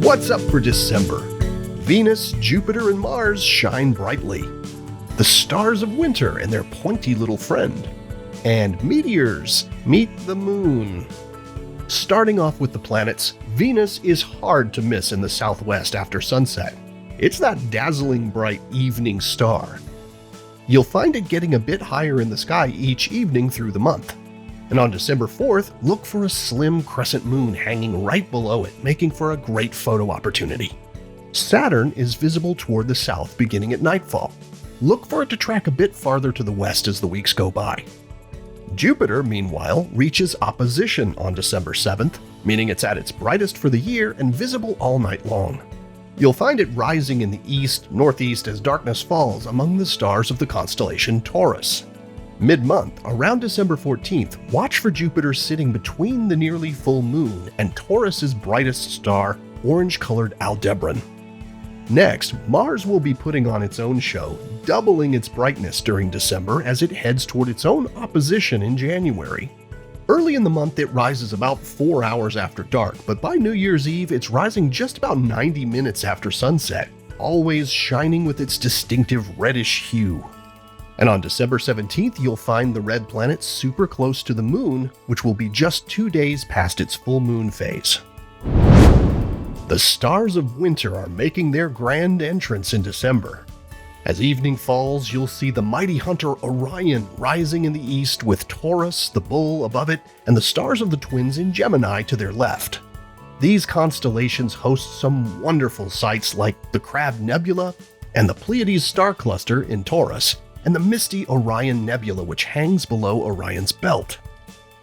What's up for December? Venus, Jupiter, and Mars shine brightly. The stars of winter and their pointy little friend. And meteors meet the moon. Starting off with the planets, Venus is hard to miss in the southwest after sunset. It's that dazzling bright evening star. You'll find it getting a bit higher in the sky each evening through the month. And on December 4th, look for a slim crescent moon hanging right below it, making for a great photo opportunity. Saturn is visible toward the south beginning at nightfall. Look for it to track a bit farther to the west as the weeks go by. Jupiter, meanwhile, reaches opposition on December 7th, meaning it's at its brightest for the year and visible all night long. You'll find it rising in the east, northeast as darkness falls among the stars of the constellation Taurus. Mid-month, around December 14th, watch for Jupiter sitting between the nearly full moon and Taurus's brightest star, orange-colored Aldebaran. Next, Mars will be putting on its own show, doubling its brightness during December as it heads toward its own opposition in January. Early in the month, it rises about 4 hours after dark, but by New Year's Eve, it's rising just about 90 minutes after sunset, always shining with its distinctive reddish hue. And on December 17th, you'll find the red planet super close to the moon, which will be just 2 days past its full moon phase. The stars of winter are making their grand entrance in December. As evening falls, you'll see the mighty hunter Orion rising in the east with Taurus, the bull, above it, and the stars of the twins in Gemini to their left. These constellations host some wonderful sights like the Crab Nebula and the Pleiades star cluster in Taurus, and the misty Orion Nebula which hangs below Orion's belt.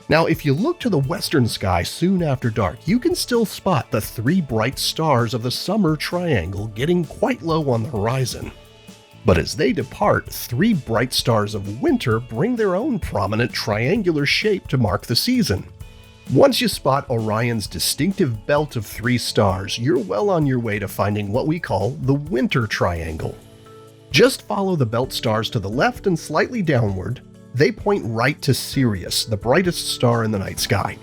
Now, if you look to the western sky soon after dark, you can still spot the 3 bright stars of the summer triangle getting quite low on the horizon. But as they depart, 3 bright stars of winter bring their own prominent triangular shape to mark the season. Once you spot Orion's distinctive belt of 3 stars, you're well on your way to finding what we call the winter triangle. Just follow the belt stars to the left and slightly downward. They point right to Sirius, the brightest star in the night sky.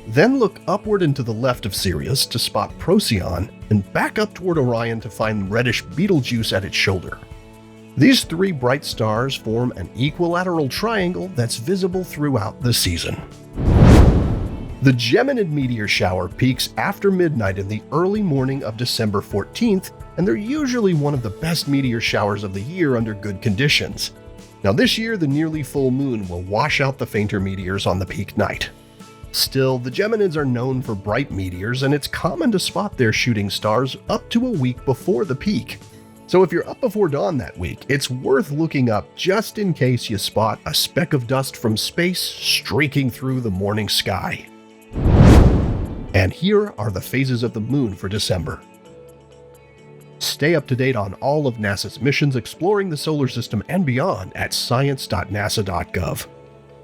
Then look upward and to the left of Sirius to spot Procyon, and back up toward Orion to find reddish Betelgeuse at its shoulder. These 3 bright stars form an equilateral triangle that's visible throughout the season. The Geminid meteor shower peaks after midnight in the early morning of December 14th, and they're usually one of the best meteor showers of the year under good conditions. Now this year, the nearly full moon will wash out the fainter meteors on the peak night. Still, the Geminids are known for bright meteors, and it's common to spot their shooting stars up to a week before the peak. So if you're up before dawn that week, it's worth looking up just in case you spot a speck of dust from space streaking through the morning sky. And here are the phases of the moon for December. Stay up to date on all of NASA's missions exploring the solar system and beyond at science.nasa.gov.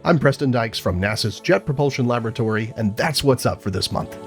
I'm Preston Dykes from NASA's Jet Propulsion Laboratory, and that's what's up for this month.